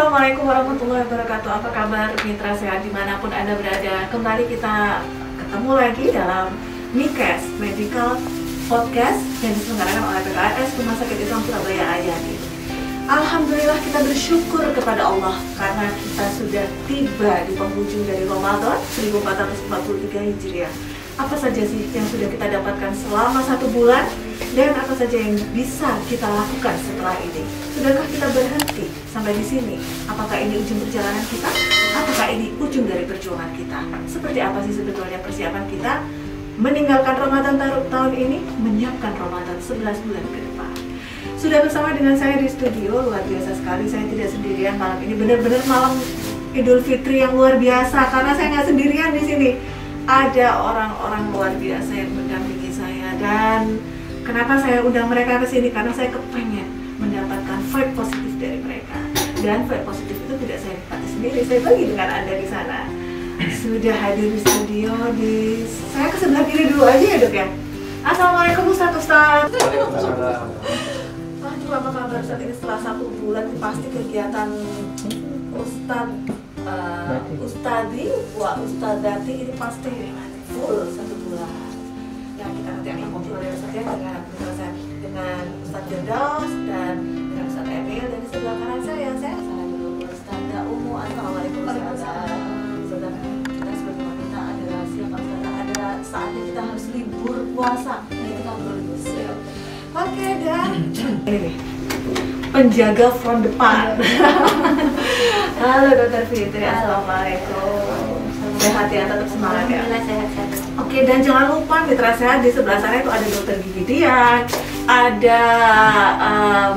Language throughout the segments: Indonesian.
Assalamualaikum warahmatullahi wabarakatuh. Apa kabar mitra sehat dimanapun Anda berada? Kembali kita ketemu lagi dalam Mikes Medical Podcast yang diselenggarakan oleh PKS Rumah Sakit Islam Surabaya Ayani. Alhamdulillah kita bersyukur kepada Allah karena kita sudah tiba di penghujung dari Ramadan 1443 Hijriah. Apa saja sih yang sudah kita dapatkan selama 1 bulan dan apa saja yang bisa kita lakukan setelah ini? Sudahkah kita berhenti sampai di sini? Apakah ini ujung perjalanan kita? Apakah ini ujung dari perjuangan kita? Seperti apa sih sebetulnya persiapan kita meninggalkan Ramadan tahun ini, menyiapkan Ramadan 11 bulan ke depan? Sudah bersama dengan saya di studio, luar biasa sekali. Saya tidak sendirian malam ini, benar-benar malam Idul Fitri yang luar biasa karena saya nggak sendirian di sini. Ada orang-orang luar biasa yang mendampingi saya, dan kenapa saya undang mereka ke sini? Karena saya kepengen mendapatkan vibe positif dari mereka. Dan vibe positif itu tidak saya dapati sendiri, saya bagi dengan Anda di sana. Sudah hadir di studio, saya ke sebelah kiri dulu aja ya dok ya. Assalamualaikum Ustadz. Waalaikumsalam. Aduh, apa kabar saat ini setelah 1 bulan? Pasti kegiatan Ustadzati ini pasti full 1 bulan. Ya, kita nanti akan ngobrol ya Ustadz ya dengan Ustadz Firdaus dan dengan Ustadz Emil, dan di sebelah kanan saya dulu Ustadzah Umu. Assalamualaikum Ustadzah. Ustadzah, kita sebagai wanita ada rahasia Pak Ustadzah, ada saatnya kita harus libur puasa. Nah, kita ngobrol dulu. Oke, dan ini nih penjaga front depan. Halo Dokter Fitri, assalamualaikum. Sehat ya, tetap semangat ya. Sehat-sehat. Oke, dan jangan lupa mitra sehat di sebelah sana itu ada Dokter Gigi Dian, ada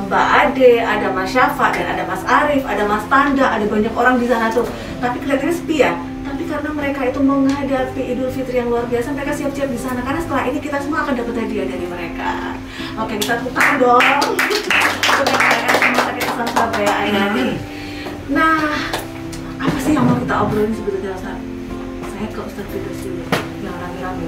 Mbak Ade, ada Mas Syafa, dan ada Mas Arif, ada Mas Tanda, ada banyak orang di sana tuh. Tapi kelihatannya sepi ya. Tapi karena mereka itu menghadapi Idul Fitri yang luar biasa, mereka siap-siap di sana. Karena setelah ini kita semua akan dapat hadiah dari mereka. Oke, kita tukar dong. Untuk PKS Rumah Sakit Islam Surabaya Ayani. Nah, apa sih yang mau kita obrolin sebetulnya Ustaz? Saya ke Ustadz Firdaus dulu, yang rame-rame.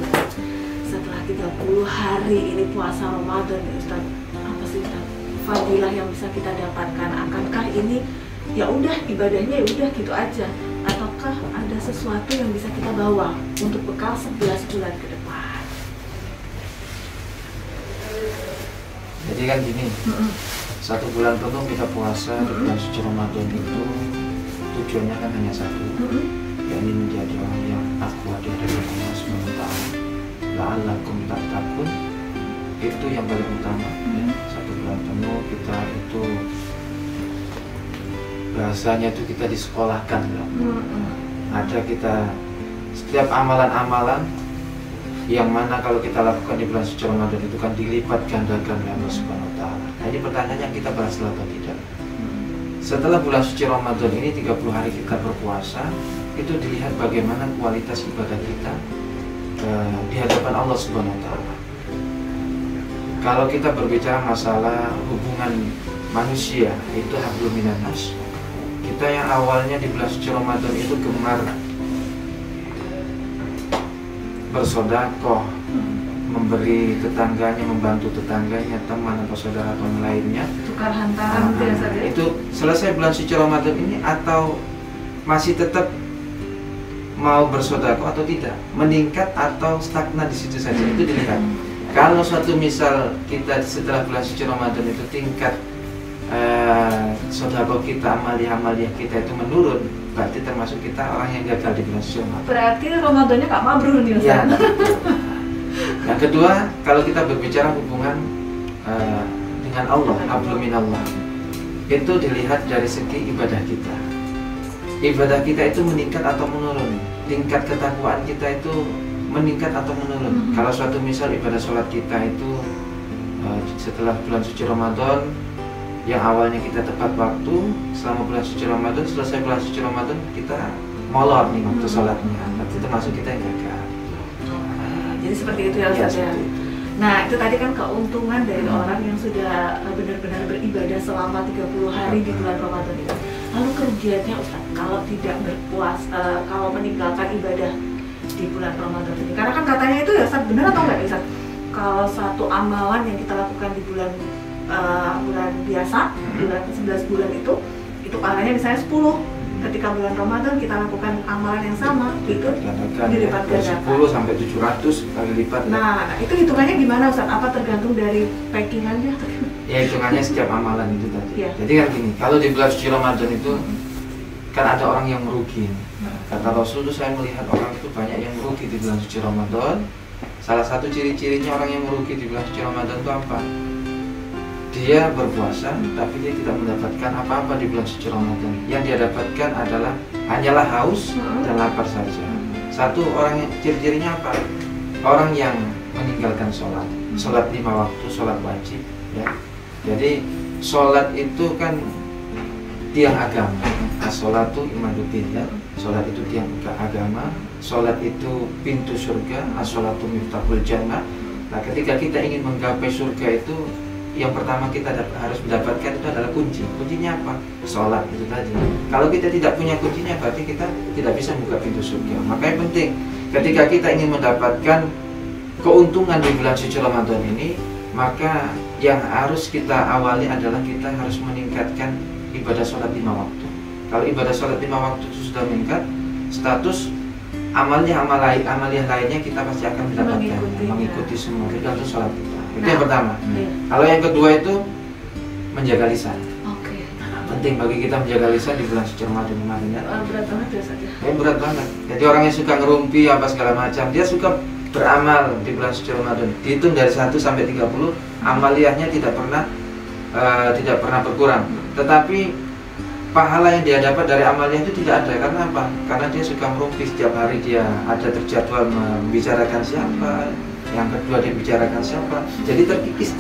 Setelah 30 hari ini puasa Ramadan ya Ustaz, apa sih Ustaz fadilah yang bisa kita dapatkan? Akankah ini ya udah ibadahnya ya udah gitu aja, ataukah ada sesuatu yang bisa kita bawa untuk bekal 11 bulan ke depan? Jadi kan gini, 1 bulan penuh kita puasa di bulan suci Ramadan itu tujuannya kan hanya satu, yakni menjadi orang yang takwa di hadapan Allah Subhanahu wa Ta'ala. La'allakum tattaqun, itu yang paling utama. 1 bulan penuh kita itu bahasanya itu kita disekolahkan ya. Ada kita setiap amalan-amalan yang mana kalau kita lakukan di bulan suci Ramadan itu kan dilipat gandakan oleh Allah Subhanahu wa Ta'ala. Nah, ini pertanyaannya kita bahas atau tidak. Setelah bulan suci Ramadan ini 30 hari kita berpuasa, itu dilihat bagaimana kualitas ibadah kita di hadapan Allah Subhanahu wa Ta'ala. Kalau kita berbicara masalah hubungan manusia, itu hablum minan nas. Kita yang awalnya di bulan suci Ramadan itu gemar bersodakoh, memberi tetangganya, membantu tetangganya, teman atau saudara atau yang lainnya, Tukar hantaran biasa ya? itu selesai bulan suci Ramadan ini atau masih tetap mau bersodakoh atau tidak, meningkat atau stagnan di situ saja, itu dilihat. Kalau suatu misal kita setelah bulan suci Ramadan itu tingkat sodakoh kita, amaliah kita itu menurun, berarti termasuk kita orang yang gagal di bulan suci Ramadan. Berarti Ramadannya gak mabrur nih Ustaz. Ya. Yang kedua, kalau kita berbicara hubungan dengan Allah, hablum minallah, itu dilihat dari segi ibadah kita. Ibadah kita itu meningkat atau menurun, tingkat ketakwaan kita itu meningkat atau menurun. Kalau suatu misal ibadah sholat kita itu setelah bulan suci Ramadan, yang awalnya kita tepat waktu, selama bulan suci Ramadan, selesai bulan suci Ramadan kita molor nih waktu sholatnya, berarti termasuk kita yang gagal. Jadi seperti itu ya Ustaz ya. Nah, itu tadi kan keuntungan dari orang yang sudah benar-benar beribadah selama 30 hari di bulan Ramadan itu. Lalu kerugiannya Ustaz kalau tidak berpuasa, kalau meninggalkan ibadah di bulan Ramadan ini. Karena kan katanya itu ya Ustaz, benar atau enggak Ustaz? Kalau satu amalan yang kita lakukan di bulan biasa, bulan 11 bulan itu itu pahalanya misalnya 10. Ketika bulan Ramadan kita lakukan amalan yang sama, itu dilipat gandakan 10 sampai 700 kali lipat. Nah, itu hitungannya gimana Ustaz? Apa tergantung dari packingannya? Ya hitungannya setiap amalan itu tadi. Ya. Jadi kan gini, kalau di bulan suci Ramadan itu kan ada orang yang merugi. Kata Rasul itu saya melihat orang itu banyak yang merugi di bulan suci Ramadan. Salah satu ciri-cirinya orang yang merugi di bulan suci Ramadan itu apa? Dia berpuasa tapi dia tidak mendapatkan apa-apa di bulan suci Ramadan. Yang dia dapatkan adalah hanyalah haus dan lapar saja. Satu orang yang ciri-cirinya apa? Orang yang meninggalkan sholat 5 waktu, sholat wajib ya. Jadi sholat itu kan tiang agama. As-sholatu imaduddin ya. Sholat itu tiang agama. Sholat itu pintu surga. As-sholatu miftahul jannah. Nah, ketika kita ingin menggapai surga itu, yang pertama kita harus mendapatkan itu adalah kunci. Kuncinya apa? Sholat itu tadi. Kalau kita tidak punya kuncinya, berarti kita tidak bisa buka pintu surga. Makanya penting ketika kita ingin mendapatkan keuntungan di bulan suci Ramadan ini, maka yang harus kita awali adalah kita harus meningkatkan ibadah sholat 5 waktu. Kalau ibadah sholat 5 waktu itu sudah meningkat, status amaliyah lainnya kita pasti akan mendapatkan, mengikuti semua tergantung sholat kita. Itu yang pertama. Kalau yang kedua itu menjaga lisan. Penting bagi kita menjaga lisan di bulan suci Ramadan kemarin ya. Berat banget ya saja. Berat banget. Jadi orang yang suka ngerumpi apa segala macam, dia suka beramal di bulan suci Ramadan. Dihitung dari 1 sampai 30, amaliyahnya tidak pernah berkurang. Tetapi pahala yang dia dapat dari amaliyah itu tidak ada. Karena apa? Karena dia suka merumpi, setiap hari dia ada terjadwal membicarakan siapa. Yang kedua dia bicarakan siapa. Jadi terkikis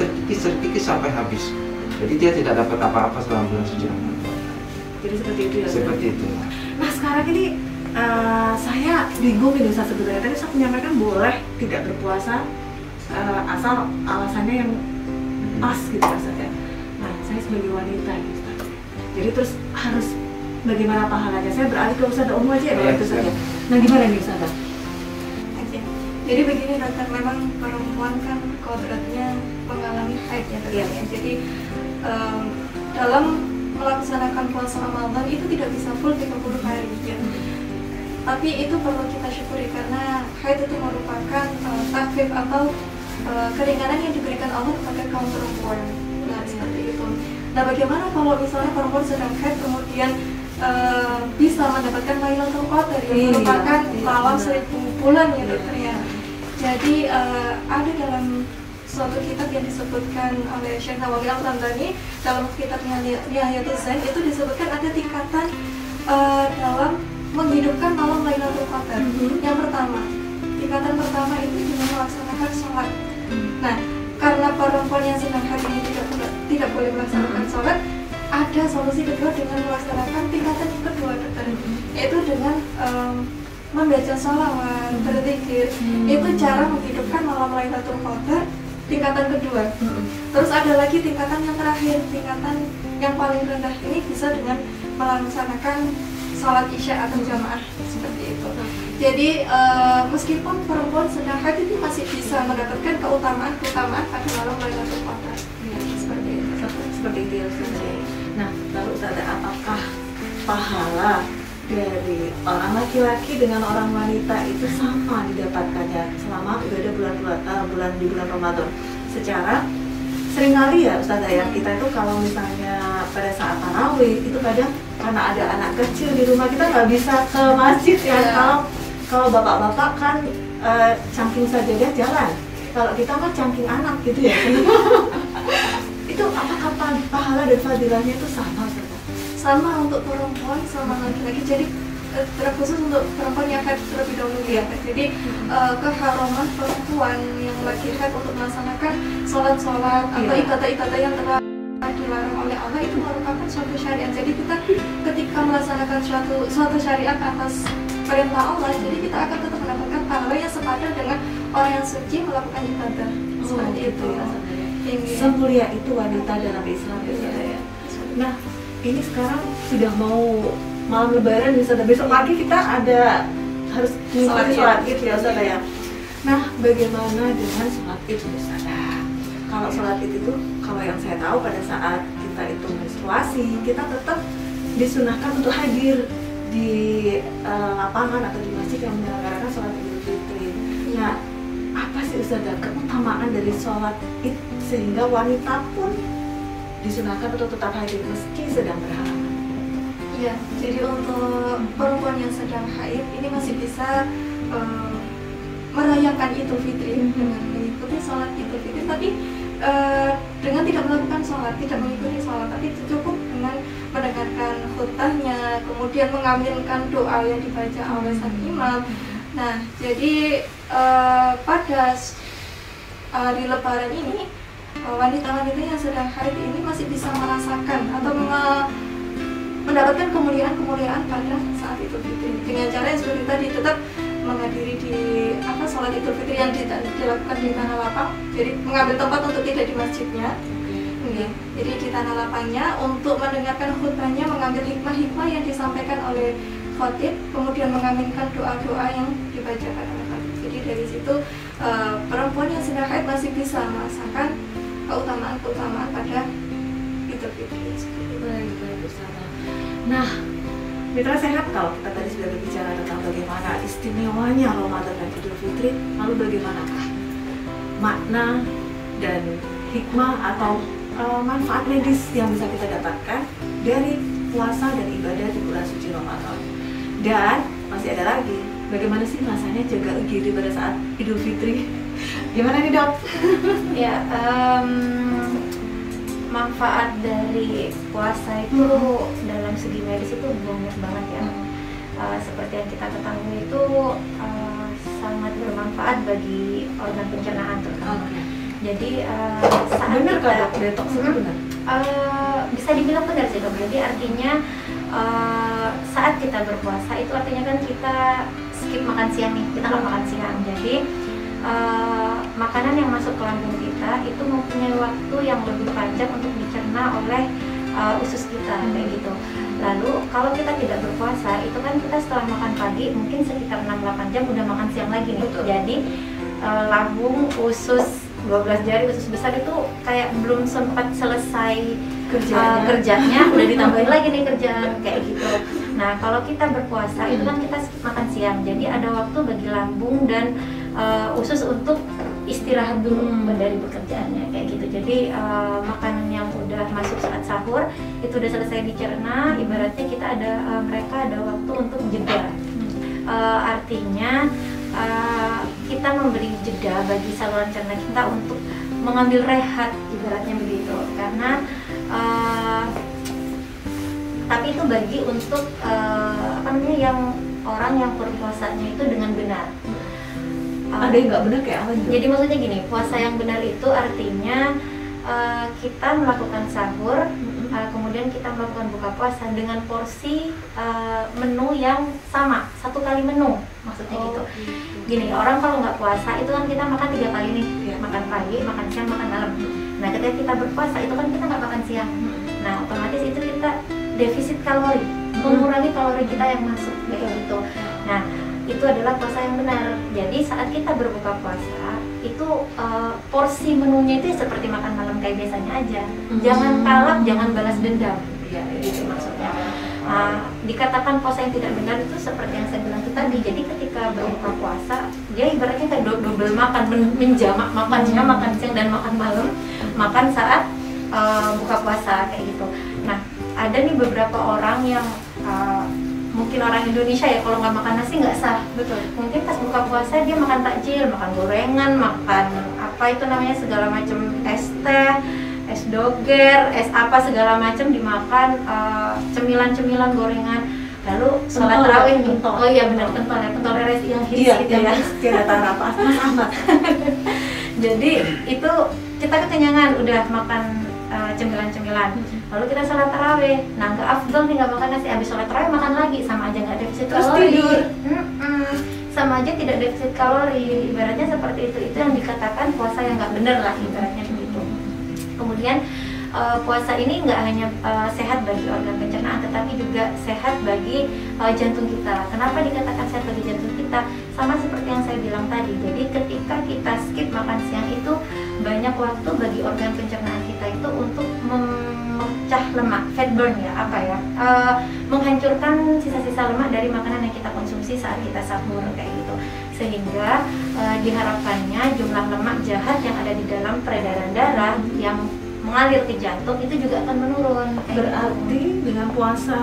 sampai habis. Jadi dia tidak dapat apa-apa selama bulan suci Ramadan. Jadi seperti itu ya. Seperti itu. Nah sekarang ini saya bingung ini Ustaz sebenarnya. Tadi saya menyampaikan boleh tidak berpuasa asal alasannya yang pas gitu Ustaz ya. Nah saya sebagai wanita gitu Ustaz. Jadi terus harus bagaimana pahalanya? Saya beralih ke Ustaz umum aja ya itu saja. Nah gimana nih Ustaz? Jadi begini dokter, memang perempuan kan kodratnya mengalami haid ya dokter. Jadi dalam melaksanakan puasa Ramadan itu tidak bisa full 30 hari ya. Tapi itu perlu kita syukuri karena haid itu merupakan takhfif atau keringanan yang diberikan Allah kepada kaum perempuan. Nah seperti itu. Nah bagaimana kalau misalnya perempuan sedang haid kemudian bisa mendapatkan Lailatul Qadar yang merupakan malam 1000 bulan ya dokter ya. Jadi ada dalam suatu kitab yang disebutkan oleh Syekh Nawawi Al-Ramdhani dalam kitabnya Nihayatul Zain itu disebutkan ada tingkatan dalam menghidupkan malam Lailatul Qadar. Yang pertama, tingkatan pertama itu dengan melaksanakan sholat. Nah, karena perempuan yang sedang haid ini tidak boleh melaksanakan sholat, ada solusi kedua dengan melaksanakan tingkatan yang kedua dokter, yaitu dengan membaca sholawat, berzikir. Itu cara menghidupkan malam Lailatul Qadar tingkatan kedua. Terus ada lagi tingkatan yang terakhir, tingkatan yang paling rendah ini bisa dengan melaksanakan sholat isya atau jamaah seperti itu. Jadi meskipun perempuan sedang haid itu masih bisa mendapatkan keutamaan pada malam Lailatul Qadar. Seperti itu. Seperti itu ya Ustaz. Nah, lalu ada apakah pahala dari orang laki-laki dengan orang wanita itu sama didapatkannya selama ibadah bulan di bulan Ramadan? Secara seringkali ya Ustaz ya, kita itu kalau misalnya pada saat tarawih itu kadang karena ada anak kecil di rumah kita nggak bisa ke masjid ya. Kalau bapak-bapak kan cangking sajadah jalan, kalau kita mah cangking anak gitu ya. Itu apakah pahala dan fadilahnya itu sama Ustaz? Sama untuk perempuan sama laki-laki. Jadi terkhusus untuk perempuan yang haid terlebih dahulu ya. Jadi keharuman perempuan yang lagi haid untuk melaksanakan sholat-sholat atau ibadah-ibadah yang telah dilarang oleh Allah itu merupakan suatu syariat. Jadi kita ketika melaksanakan suatu syariat atas perintah Allah, jadi kita akan tetap mendapatkan pahala yang sepadan dengan orang yang suci melakukan ibadah. Seperti itu ya. Semulia itu wanita dalam Islam ya. Nah, ini sekarang sudah mau malam lebaran bisa besok pagi kita ada harus sholat id ya Ustaz ya. Nah, bagaimana dengan sholat id Ustaz? Kalau sholat id itu kalau yang saya tahu pada saat kita itu menstruasi kita tetap disunahkan untuk hadir di lapangan atau di masjid yang menyelenggarakan sholat Idul Fitri. Nah, apa sih Ustazah keutamaan dari sholat Id sehingga wanita pun disunahkan untuk tetap hadir meski sedang berhalangan? Iya, jadi untuk perempuan yang sedang haid ini masih bisa merayakan Idul Fitri dengan mengikuti sholat Idul Fitri, tapi dengan tidak melakukan sholat, tidak mengikuti sholat, tapi cukup dengan mendengarkan khutbahnya, kemudian mengambilkan doa yang dibaca oleh sang imam. Nah, jadi pada hari Lebaran ini wanita-wanita yang sedang haid ini masih bisa merasakan atau mendapatkan kemuliaan pada saat Idul Fitri dengan cara yang seperti tadi, tetap menghadiri di sholat Idul Fitri yang dilakukan di tanah lapang. Jadi mengambil tempat untuk tidak di masjidnya. Jadi di tanah lapangnya untuk mendengarkan khutbahnya, mengambil hikmah-hikmah yang disampaikan oleh khotib, kemudian mengaminkan doa-doa yang dibacakan oleh khotib. Jadi dari situ perempuan yang sedang haid masih bisa merasakan keutamaan-keutamaan pada Idul Fitri. Baik, Ustazah. Nah, mitra sehat, kalau kita tadi sudah berbicara tentang bagaimana istimewanya Ramadan dan Idul Fitri, lalu bagaimanakah makna dan hikmah atau manfaat medis yang bisa kita dapatkan dari puasa dan ibadah di bulan suci Ramadan? Dan masih ada lagi, bagaimana sih rasanya jaga UGD pada saat Idul Fitri? Gimana nih, Dok? Ya, manfaat dari puasa itu dalam segi medis itu banyak banget ya. Seperti yang kita ketahui itu sangat bermanfaat bagi organ pencernaan terutama. Jadi saat benar kita Dok, detox itu benar? Bisa dibilang benar sih Dok. Jadi artinya saat kita berpuasa itu artinya kan kita skip makan siang nih, kita nggak makan siang. Jadi makanan yang masuk ke lambung kita itu mempunyai waktu yang lebih panjang untuk dicerna oleh usus kita, kayak gitu. Lalu kalau kita tidak berpuasa itu kan kita setelah makan pagi mungkin sekitar 6-8 jam udah makan siang lagi nih. Betul. Jadi lambung, usus, 12 jari usus besar itu kayak belum sempat selesai kerjanya udah ditambahin lagi nih kerjaan, kayak gitu. Nah, kalau kita berpuasa itu kan kita skip makan siang, jadi ada waktu bagi lambung dan usus untuk istirahat dulu dari pekerjaannya, kayak gitu. Jadi makanan yang udah masuk saat sahur itu udah selesai dicerna, ibaratnya kita mereka ada waktu untuk jeda. Artinya kita memberi jeda bagi saluran cerna kita untuk mengambil rehat, ibaratnya begitu. Karena tapi itu bagi untuk yang orang yang berpuasanya itu dengan benar. Ada yang nggak benar kayak apa? Jadi maksudnya gini, puasa yang benar itu artinya kita melakukan sahur, kemudian kita melakukan buka puasa dengan porsi menu yang sama, 1 kali menu, maksudnya gitu. Gini, orang kalau nggak puasa itu kan kita makan 3 kali nih, makan pagi, makan siang, makan malam. Nah, ketika kita berpuasa itu kan kita nggak makan siang. Nah, otomatis itu kita defisit kalori, mengurangi kalori kita yang masuk, kayak gitu. Nah, itu adalah puasa yang benar. Jadi saat kita berbuka puasa itu porsi menunya itu seperti makan malam kayak biasanya aja. Jangan kalap, jangan balas dendam. Ya, itu maksudnya. Dikatakan puasa yang tidak benar itu seperti yang saya bilang itu tadi. Jadi ketika berbuka puasa, dia ibaratnya kayak double makan, menjamak makan siang dan makan malam, makan saat buka puasa, kayak gitu. Nah, ada nih beberapa orang yang mungkin orang Indonesia ya, kalau nggak makan nasi nggak sah. Betul. Mungkin pas buka puasa dia makan takjil, makan gorengan, makan apa itu namanya segala macam, es teh, es doger, es apa segala macam dimakan, cemilan-cemilan gorengan. Lalu sholat tarawih nih. Oh iya benar, pentol res yang hits gitu ya. Tidak tahu apa, Mas Ahmad. Jadi itu kita kekenyangan udah makan cemilan-cemilan. Lalu kita sholat tarawih. Nah, nggak afdol nih nggak makan nasi. Habis sholat tarawih makan lagi, sama aja nggak defisit Terus kalori. tidur. Sama aja tidak defisit kalori. Ibaratnya seperti itu yang dikatakan puasa yang nggak bener lah, ibaratnya begitu. Kemudian puasa ini nggak hanya sehat bagi organ pencernaan, tetapi juga sehat bagi jantung kita. Kenapa dikatakan sehat bagi jantung kita? Sama seperti yang saya bilang tadi. Jadi ketika kita skip makan siang itu banyak waktu bagi organ pencernaan kita itu untuk memecah lemak, fat burn ya, apa ya, menghancurkan sisa-sisa lemak dari makanan yang kita konsumsi saat kita sahur kayak gitu, sehingga diharapkannya jumlah lemak jahat yang ada di dalam peredaran darah yang mengalir ke jantung itu juga akan menurun. Berarti dengan puasa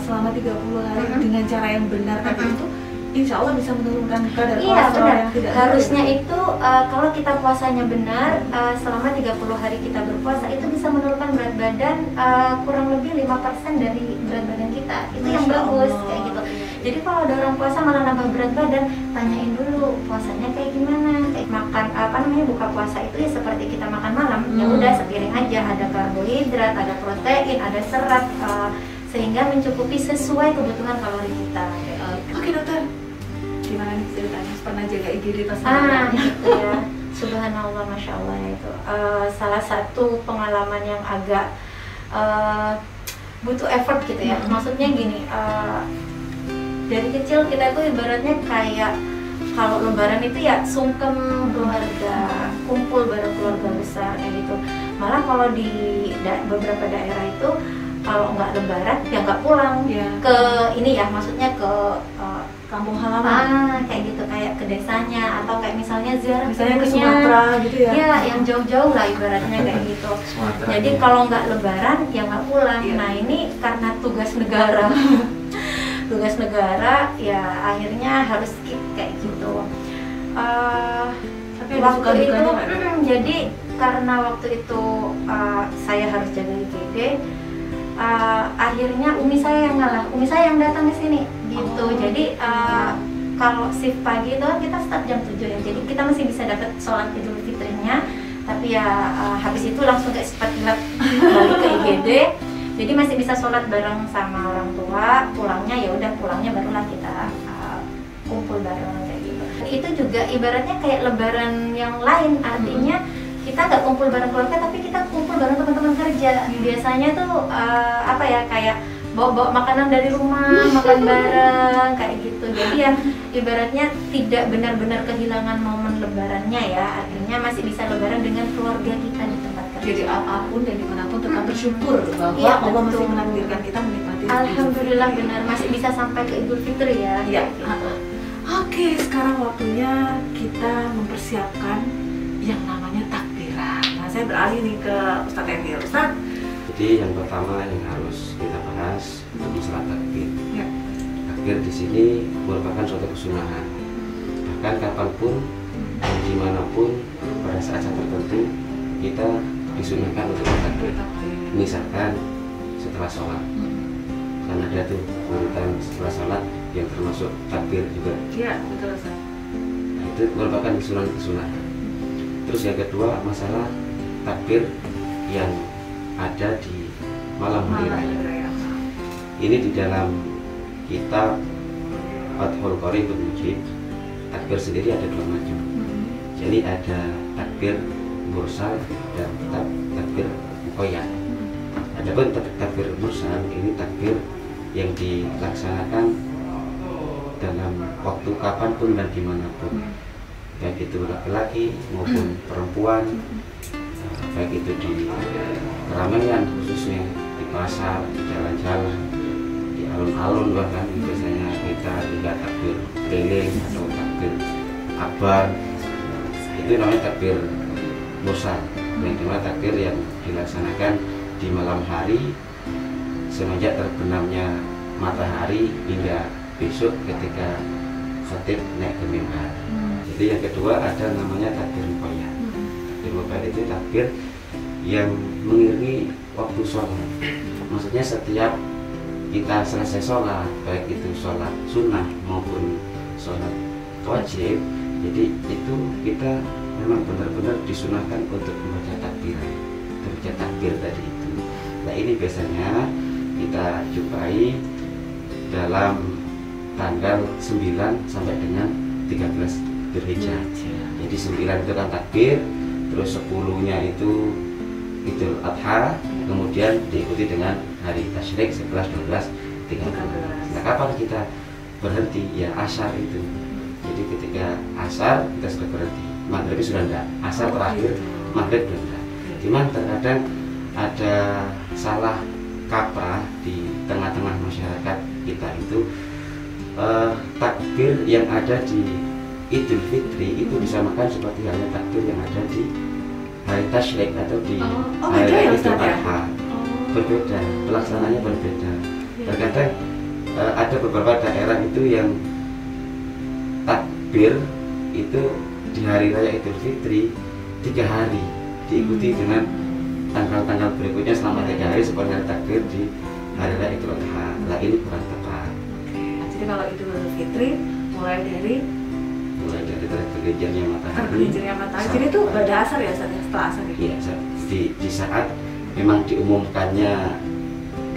selama 30 hari dengan cara yang benar tadi itu insya Allah bisa menurunkan kadar kolesterol yang tidak harusnya itu kalau kita puasanya benar selama 30 hari kita berpuasa itu bisa menurunkan berat badan kurang lebih 5% dari berat badan kita. Itu yang bagus kayak gitu. Jadi kalau ada orang puasa malah nambah berat badan, tanyain dulu puasanya kayak gimana. Kayak makan buka puasa itu ya seperti kita makan malam. Ya udah sepiring aja, ada karbohidrat, ada protein, ada serat sehingga mencukupi sesuai kebutuhan kalori kita. Oke dokter, gimana nih ceritanya pernah jaga IGD pas gitu ya. Subhanallah, masya Allah itu salah satu pengalaman yang agak butuh effort gitu ya. Maksudnya gini, dari kecil kita tuh ibaratnya kayak kalau lebaran itu ya sungkem keluarga, kumpul bareng keluarga besar kayak gitu. Malah kalau di beberapa daerah itu kalau nggak lebaran ya nggak pulang ke ini ya, maksudnya ke kampung halaman kayak gitu, kayak ke desanya atau kayak misalnya ziarah misalnya ke Sumatera gitu ya. Iya, yang jauh-jauh lah ibaratnya kayak gitu. Jadi kalau nggak lebaran ya nggak pulang. Nah ini karena tugas negara tugas negara ya akhirnya harus skip kayak gitu. Tapi waktu itu jadi karena waktu itu saya harus jaga IGD, akhirnya umi saya yang ngalah, umi saya yang datang ke sini gitu. Jadi kalau shift pagi itu kita start jam 7 ya, jadi kita masih bisa dapat sholat Idul Fitrinya, tapi ya habis itu langsung kayak cepat kilat balik ke IGD. Jadi masih bisa sholat bareng sama orang tua, pulangnya ya udah pulangnya barulah kita kumpul bareng kayak gitu. Itu juga ibaratnya kayak lebaran yang lain, artinya kita nggak kumpul bareng keluarga tapi kita kumpul bareng teman-teman kerja. Biasanya tuh kayak bawa makanan dari rumah, makan bareng kayak gitu. Jadi ya ibaratnya tidak benar-benar kehilangan momen lebarannya ya, artinya masih bisa lebaran dengan keluarga kita di tempat kerja. Jadi apapun dan dimanapun tetap bersyukur bahwa Allah masih menakdirkan kita menikmati. Alhamdulillah benar, masih bisa sampai ke Idul Fitri ya. Iya. Oke, sekarang waktunya kita mempersiapkan yang namanya takbiran. Nah, saya beralih nih ke Ustadz Emil. Ustadz, jadi yang pertama yang harus kita bahas itu masalah takbir. Ya. Takbir di sini merupakan suatu kesunahan. Bahkan kapanpun dan dimanapun pada saat-saat tertentu kita disunahkan untuk bertakbir. Misalkan setelah sholat, karena ada tuh urutan setelah sholat yang termasuk takbir juga. Iya, betul Ustaz. Nah, itu merupakan kesunahan. Terus yang kedua masalah takbir yang ada di malam hari raya. Ini di dalam kitab Fathul Qorib Mujib, takbir sendiri ada dua macam. Jadi ada takbir mursal dan takbir muqayyad. Adapun takbir mursal ini takbir yang dilaksanakan dalam waktu kapanpun dan dimanapun, baik itu laki-laki maupun perempuan, baik itu di keramaian khususnya di pasar, di jalan-jalan, di alun-alun, bahkan biasanya kita juga takbir keliling atau takbir akbar, itu namanya takbir mursal, yang dimana takbir yang dilaksanakan di malam hari semenjak terbenamnya matahari hingga besok ketika khatib naik ke mimbar. Jadi yang kedua ada namanya takbir muqayyad. Takbir muqayyad itu takbir yang mengiringi waktu sholat. Maksudnya setiap kita selesai sholat, baik itu sholat sunnah maupun sholat wajib, jadi itu kita memang benar-benar disunahkan untuk membaca takbir tadi itu. Nah ini biasanya kita jumpai dalam tanggal 9 sampai dengan 13 Dzulhijjah. Jadi 9 itu kan takbir, terus 10-nya itu Idul Adha, kemudian diikuti dengan hari Tasyrik 11, 12, 13. Nah kapan kita berhenti? Ya asar itu. Jadi ketika asar kita sudah berhenti. Maghrib sudah enggak, asar terakhir, maghrib sudah enggak. Cuman terkadang ada salah kaprah di tengah-tengah masyarakat kita itu, takbir yang ada di Idul Fitri itu disamakan seperti halnya takbir yang ada di hari Tasyrik atau di hari Idul Adha. Berbeda, pelaksanaannya berbeda. Terkadang ada beberapa daerah itu yang takbir itu di hari raya Idul Fitri 3 hari, diikuti dengan tanggal-tanggal berikutnya selama 3 hari seperti hari takbir di hari raya Idul Adha. Nah, ini kurang tepat. Jadi kalau Idul Fitri mulai dari tergelincirnya matahari. Tergelincirnya matahari. Jadi itu pada asar ya, setelah asar. Iya, di saat memang diumumkannya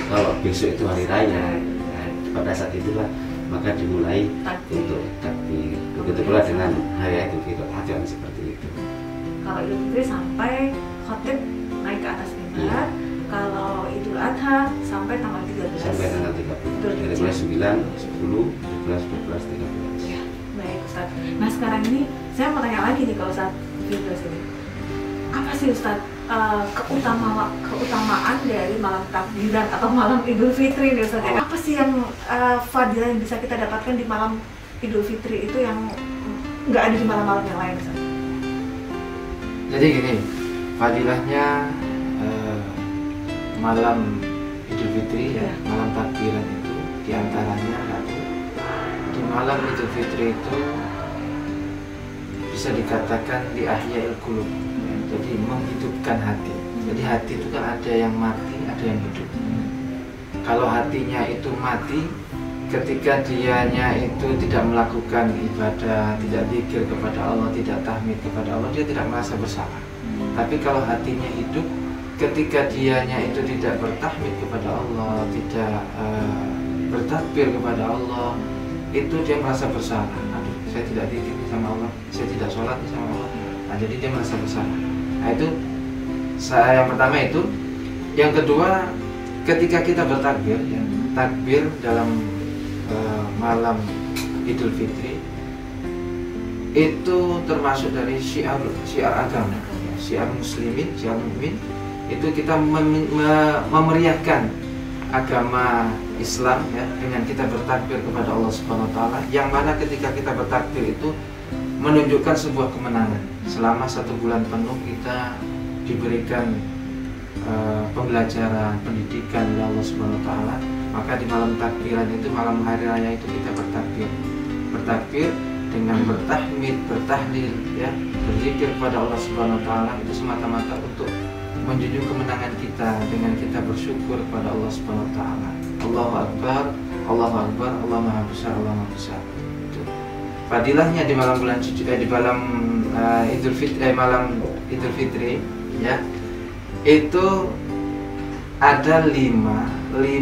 kalau besok itu hari raya, nah, pada saat itulah maka dimulai untuk takbir. Begitu pula dengan hari Idul Fitri seperti itu. Kalau Idul Fitri sampai khotib naik ke atas mimbar. Kalau Idul Adha sampai tanggal 13. Sampai tanggal 30. Dari mulai 9, 10, 11, 12, 13. Ya, baik Ustaz. Nah sekarang ini saya mau tanya lagi nih kalau Ustaz Firdaus ini. Apa sih Ustaz keutamaan dari malam takbiran atau malam Idul Fitri nih Ustaz? Apa sih yang fadilah yang bisa kita dapatkan di malam Idul Fitri itu yang nggak ada di malam-malam yang lain Ustaz? Jadi gini, fadilahnya malam Idul Fitri ya, malam takbiran itu diantaranya di malam Idul Fitri itu bisa dikatakan di ahya'il qulub, ya, jadi menghidupkan hati. Jadi hati itu kan ada yang mati, ada yang hidup. Kalau hatinya itu mati, ketika dianya itu tidak melakukan ibadah, tidak zikir kepada Allah, tidak tahmid kepada Allah, dia tidak merasa bersalah. Tapi kalau hatinya hidup, ketika dianya itu tidak bertahmid kepada Allah, tidak bertakbir kepada Allah, itu dia merasa bersalah. Aduh, saya tidak zikir sama Allah, saya tidak sholat sama Allah. Nah, jadi dia merasa bersalah. Nah, itu yang pertama itu. Yang kedua, ketika kita bertakbir, ya, takbir dalam malam Idul Fitri itu termasuk dari syiar agama, syiar muslimin, syiar mukmin. Itu kita memeriahkan agama Islam ya, dengan kita bertakbir kepada Allah Subhanahu wa taala, yang mana ketika kita bertakbir itu menunjukkan sebuah kemenangan. Selama 1 bulan penuh kita diberikan pembelajaran, pendidikan oleh Allah Subhanahu wa taala, maka di malam takbiran itu, malam hari raya itu kita bertakbir dengan bertahmid, bertahlil ya, berzikir kepada Allah Subhanahu wa taala, itu semata-mata untuk menjunjung kemenangan kita dengan kita bersyukur kepada Allah Subhanahu wa taala. Allahu Akbar, Allahu Akbar, Allah Maha Besar, Allah Maha Besar. Itu fadilahnya di malam bulan suci, di malam Idul Fitri, malam Idul Fitri ya. Itu ada 5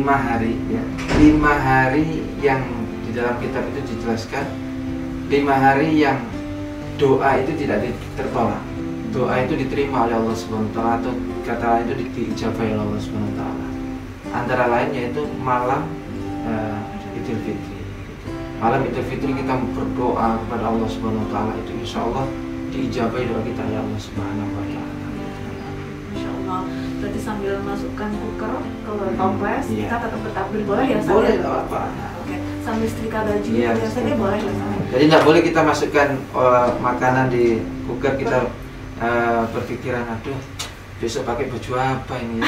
hari ya. 5 hari yang di dalam kitab itu dijelaskan, 5 hari yang doa itu tidak tertolak. Doa itu diterima oleh Allah Subhanahu wa taala, atau kata lain itu diijabah oleh Allah Subhanahu wa taala. Antara lain yaitu malam Idul Fitri. Malam Idul Fitri kita berdoa kepada Allah Subhanahu wa taala, itu insyaallah diijabah doa kita oleh Allah Subhanahu wa taala. Insyaallah. Berarti sambil masukkan cooker ke toples, Iya. kita tetap bertakbir boleh ya? Boleh, enggak apa-apa. Oke. Sambil setrika baju Iya, biasanya boleh ya? Jadi nggak boleh kita masukkan makanan di cooker, kita berpikiran aduh besok pakai baju apa ini ya.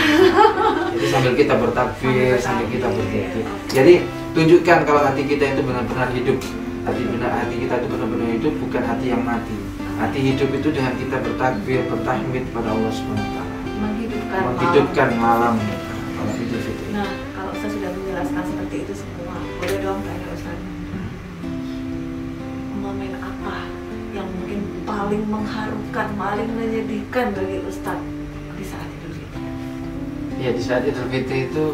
Jadi sambil kita bertakbir, sambil kita berzikir. Jadi tunjukkan kalau hati kita itu benar-benar hidup. Hati kita itu benar-benar hidup, bukan hati yang mati. Hati hidup itu dengan kita bertakbir, bertahmid kepada Allah Subhanahu wa taala. Menghidupkan malam Idul Fitri. Nah, kalau Ustaz sudah menjelaskan seperti itu semua, boleh dong tanya Ustaz. Momen apa yang mungkin paling mengharukan, paling menyedihkan bagi Ustaz di saat Idul Fitri? Ya, di saat Idul Fitri itu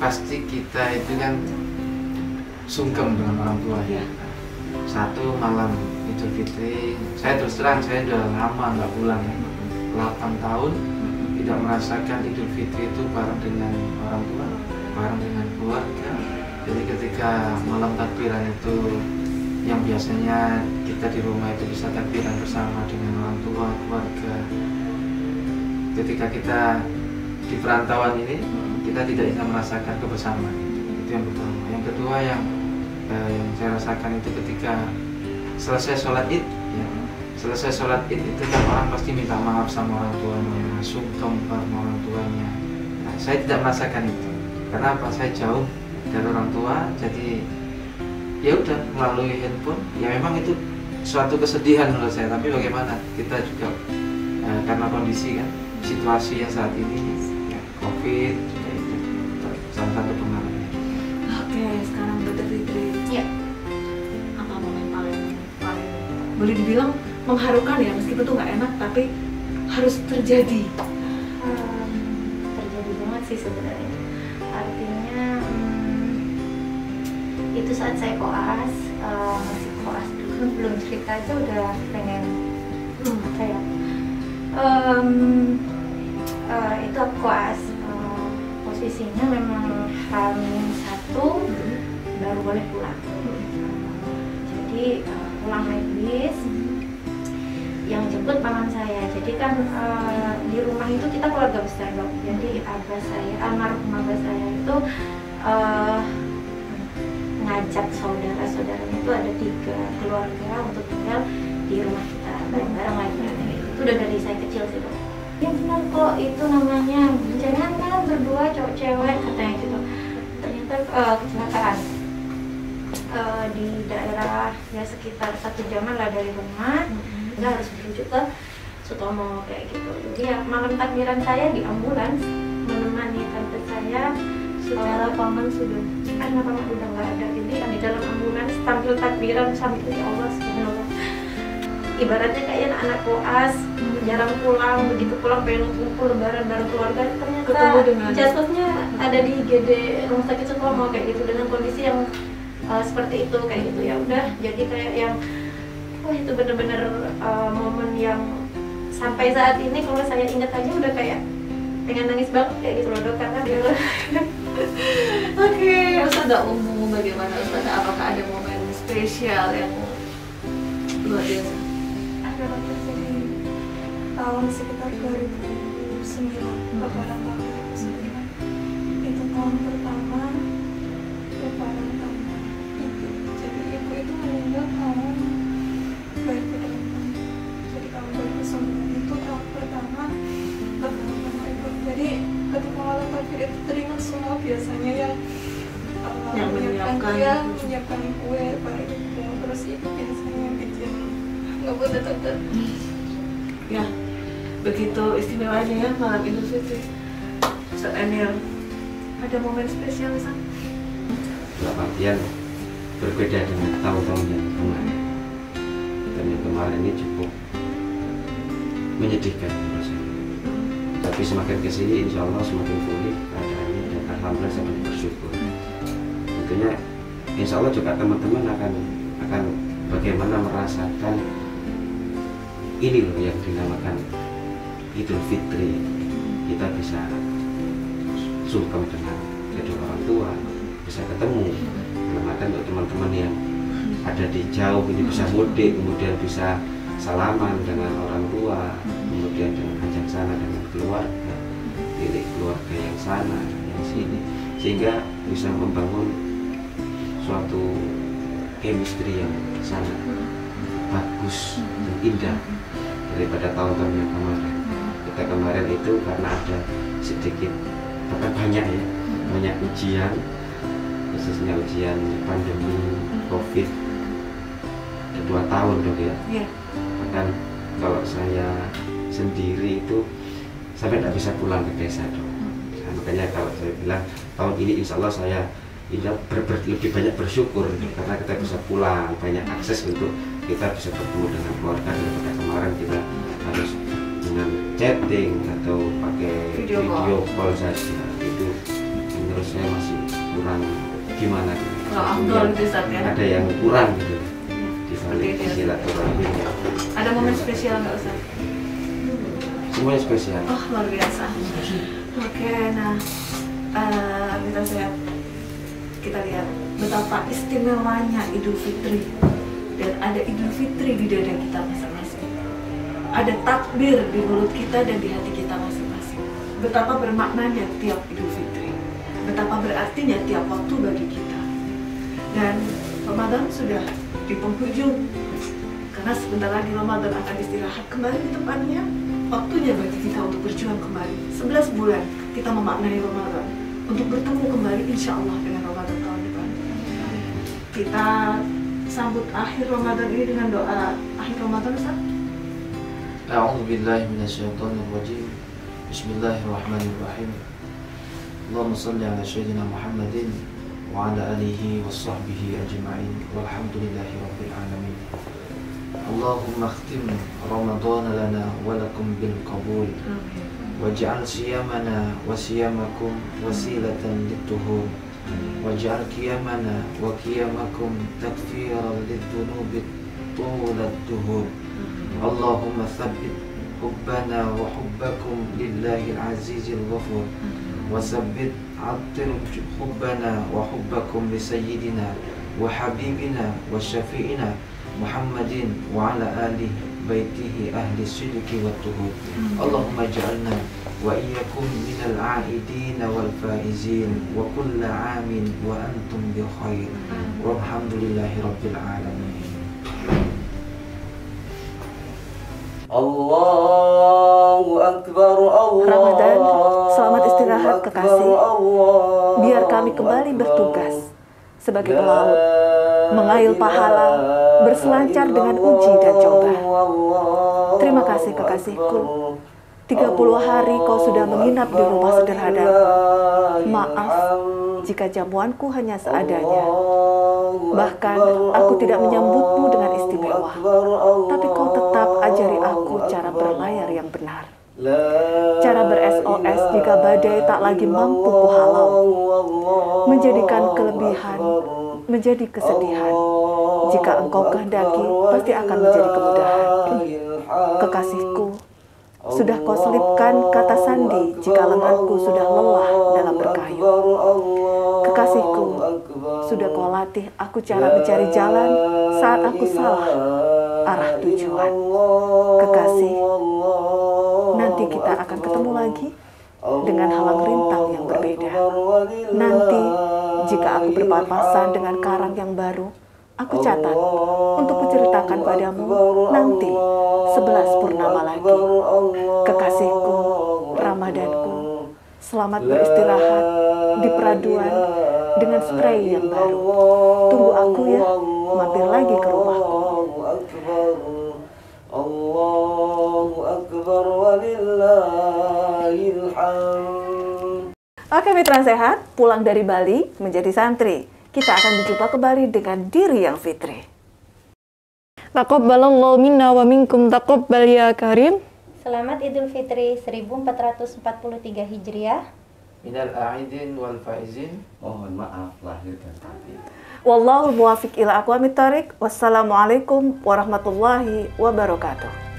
pasti kita itu kan sungkem dengan orang tua ya. Satu malam Idul Fitri, saya terus terang saya udah lama nggak pulang ya, 8 tahun tidak merasakan Idul Fitri itu bareng dengan orang tua, bareng dengan keluarga. Jadi ketika malam takbiran itu, yang biasanya kita di rumah itu bisa takbiran bersama dengan orang tua, keluarga. Ketika kita di perantauan ini kita tidak bisa merasakan kebersamaan. Itu yang pertama. Yang kedua yang saya rasakan itu ketika selesai sholat Id, ya. Selesai sholat Id itu kan orang pasti minta maaf sama orang tuanya, sungkem sama orang tuanya. Nah, saya tidak merasakan itu. Karena apa? Saya jauh dari orang tua, jadi ya udah melalui handphone. Ya memang itu suatu kesedihan menurut saya. Tapi bagaimana? Kita juga karena kondisi kan, situasi yang saat ini, ya, COVID, ya itu salah satu pengaruhnya. Oke, sekarang Dr. Fitri. Ya. Apa momen paling boleh dibilang mengharukan ya, meskipun itu nggak enak tapi harus terjadi. Terjadi banget sih sebenarnya. Artinya itu saat saya koas, masih koas dulu, belum cerita aja udah pengen apa ya? Itu aku koas, posisinya memang H-1 baru boleh pulang. Jadi pulang naik bis, yang jemput paman saya. Jadi kan di rumah itu kita keluarga besar dong. Jadi abah saya, almarhum abah saya itu ngajak saudara-saudaranya itu ada 3 keluarga untuk tinggal di rumah kita bareng-bareng lagi. Itu udah dari saya kecil sih dong. Ya benar kok, itu namanya jangan kan berdua cowok cewek katanya gitu. Ternyata kecelakaan di daerah ya sekitar 1 jaman lah dari rumah. Nggak harus menuju ke Sutomo kayak gitu. Jadi ya malam takbiran saya di ambulans menemani tante saya. Secara paman sudah, karena paman udah nggak ada. Jadi di dalam ambulans tampil takbiran sambil ya Allah subhanallah. Ibaratnya kayak anak koas jarang pulang, begitu pulang pengen kumpul lebaran bareng keluarga, ternyata jatuhnya ada di IGD Rumah Sakit Sutomo kayak gitu dengan kondisi yang seperti itu kayak gitu. Ya udah jadi kayak yang wah itu bener-bener momen yang sampai saat ini kalau saya ingat aja udah kayak pengen nangis banget kayak gitu loh dok, karena dia Oke, Ustazah umum bagaimana Ustazah? Apakah ada momen spesial yang luar biasa? Ada terjadi tahun sekitar 2009, lebaran tahun 2009. Itu tahun pertama lebaran tahun itu. Jadi ibu itu meninggal tahun 2008. Jadi tahun 2009 itu tahun pertama lebaran tahun ibu. Jadi ketika malam takbir itu teringat semua biasanya yang menyiapkan kue pada ibu. Terus ibu biasanya bikin ngebut tante. Ya, begitu istimewanya ya malam Idul Fitri. Ustaz Emil, ada momen spesial Ustaz? Dalam artian berbeda dengan tahun-tahun yang kemarin. Dan yang kemarin ini cukup menyedihkan menurut saya. Tapi semakin kesini insya Allah semakin pulih keadaannya dan alhamdulillah saya bersyukur. Tentunya insya Allah juga teman-teman akan bagaimana merasakan ini loh yang dinamakan Idul Fitri. Kita bisa sungkem dengan kedua orang tua, bisa ketemu. Dalam untuk teman-teman yang ada di jauh ini bisa mudik, kemudian bisa salaman dengan orang tua, kemudian dengan ajak sana dengan keluarga, milik keluarga yang sana, yang sini, sehingga bisa membangun suatu chemistry yang sangat bagus dan indah daripada tahun-tahun yang kemarin. Kita kemarin itu karena ada sedikit, bahkan banyak ya, banyak ujian, khususnya ujian pandemi COVID 2 tahun dong ya. Bahkan kalau saya sendiri itu sampai tidak bisa pulang ke desa dong. Nah, makanya kalau saya bilang tahun ini insya Allah saya lebih banyak bersyukur karena kita bisa pulang, banyak akses untuk kita bisa bertemu dengan keluarga daripada kemarin kita harus dengan chatting atau pakai video call saja. Itu menurut saya masih kurang gimana gitu. Ada yang kurang gitu di balik silaturahmi. Ada momen spesial nggak Ustaz? Semuanya spesial. Oh luar biasa. Oke, nah kita lihat betapa istimewanya Idul Fitri, dan ada Idul Fitri di dada kita masing-masing. Ada takbir di mulut kita dan di hati kita masing-masing. betapa bermaknanya tiap Idul Fitri, betapa berartinya tiap waktu bagi kita. Dan Ramadan sudah di penghujung, karena sebentar lagi Ramadan akan istirahat kembali ke tempatnya. Waktunya bagi kita untuk berjuang kembali. 11 bulan kita memaknai Ramadan untuk bertemu kembali insya Allah dengan Ramadan tahun depan. Kita sambut akhir Ramadan ini dengan doa akhir Ramadan, Ustaz. A'udzubillahi minasyaitonirrajim. Bismillahirrahmanirrahim. Allahumma shalli ala sayyidina Muhammadin wa ala alihi wa sahbihi ajma'in. Walhamdulillahi rabbil alamin. Allahumma khtim Ramadan lana wa lakum bil qabul. Waj'al siyamana wa siyamakum wasilatan lit-tuhur. Waj'al qiyamana wa qiyamakum takfiran lidh-dhunubi tulad duhur. Allahumma thabbit hubbana wa hubbakum lillahil azizil ghafur. Wa thabbit attir hubbana wa hubbakum li sayyidina wa habibina wa syafi'ina Muhammadin wa ala alihi baitihi ahli sidqi wa tuhur. Allahumma ja'alna wa iyyakum minal a'idin wal faizin wa kulla amin wa antum bi khair. Walhamdulillahi rabbil alamin. Allahu Akbar, Allah. Ramadan, selamat istirahat kekasih. Biar kami kembali bertugas sebagai pelaut, mengayuh pahala, berselancar dengan uji dan coba. Terima kasih kekasihku. 30 hari kau sudah menginap di rumah sederhana. Maaf jika jamuanku hanya seadanya. Bahkan aku tidak menyambutmu dengan istimewa. Tapi kau tetap ajari aku cara berlayar yang benar. Cara ber-SOS jika badai tak lagi mampu kuhalau. Menjadikan kelebihan menjadi kesedihan. Jika engkau kehendaki, pasti akan menjadi kemudahan. Kekasihku, sudah kau selipkan kata sandi jika lenganku sudah lelah dalam berkayu. Kekasihku, sudah kau latih aku cara mencari jalan saat aku salah arah tujuan. Kekasih, nanti kita akan ketemu lagi dengan halang rintang yang berbeda. Nanti, jika aku berpapasan dengan karang yang baru, aku catat untuk menceritakan padamu nanti 11 purnama lagi. Kekasihku, Ramadanku, selamat beristirahat di peraduan dengan spray yang baru. Tunggu aku ya, mampir lagi ke rumahku. Allahu Akbar walillahil hamd. Oke mitra sehat, pulang dari Bali menjadi santri. Kita akan berjumpa kembali dengan diri yang fitri. Taqabbalallahu minna wa minkum taqabbal ya karim. Selamat Idul Fitri 1443 Hijriah. Minal a'idin wal faizin. Mohon maaf lahir dan batin. Wallahu muwafiq ila aqwamit thoriq. Wassalamualaikum warahmatullahi wabarakatuh.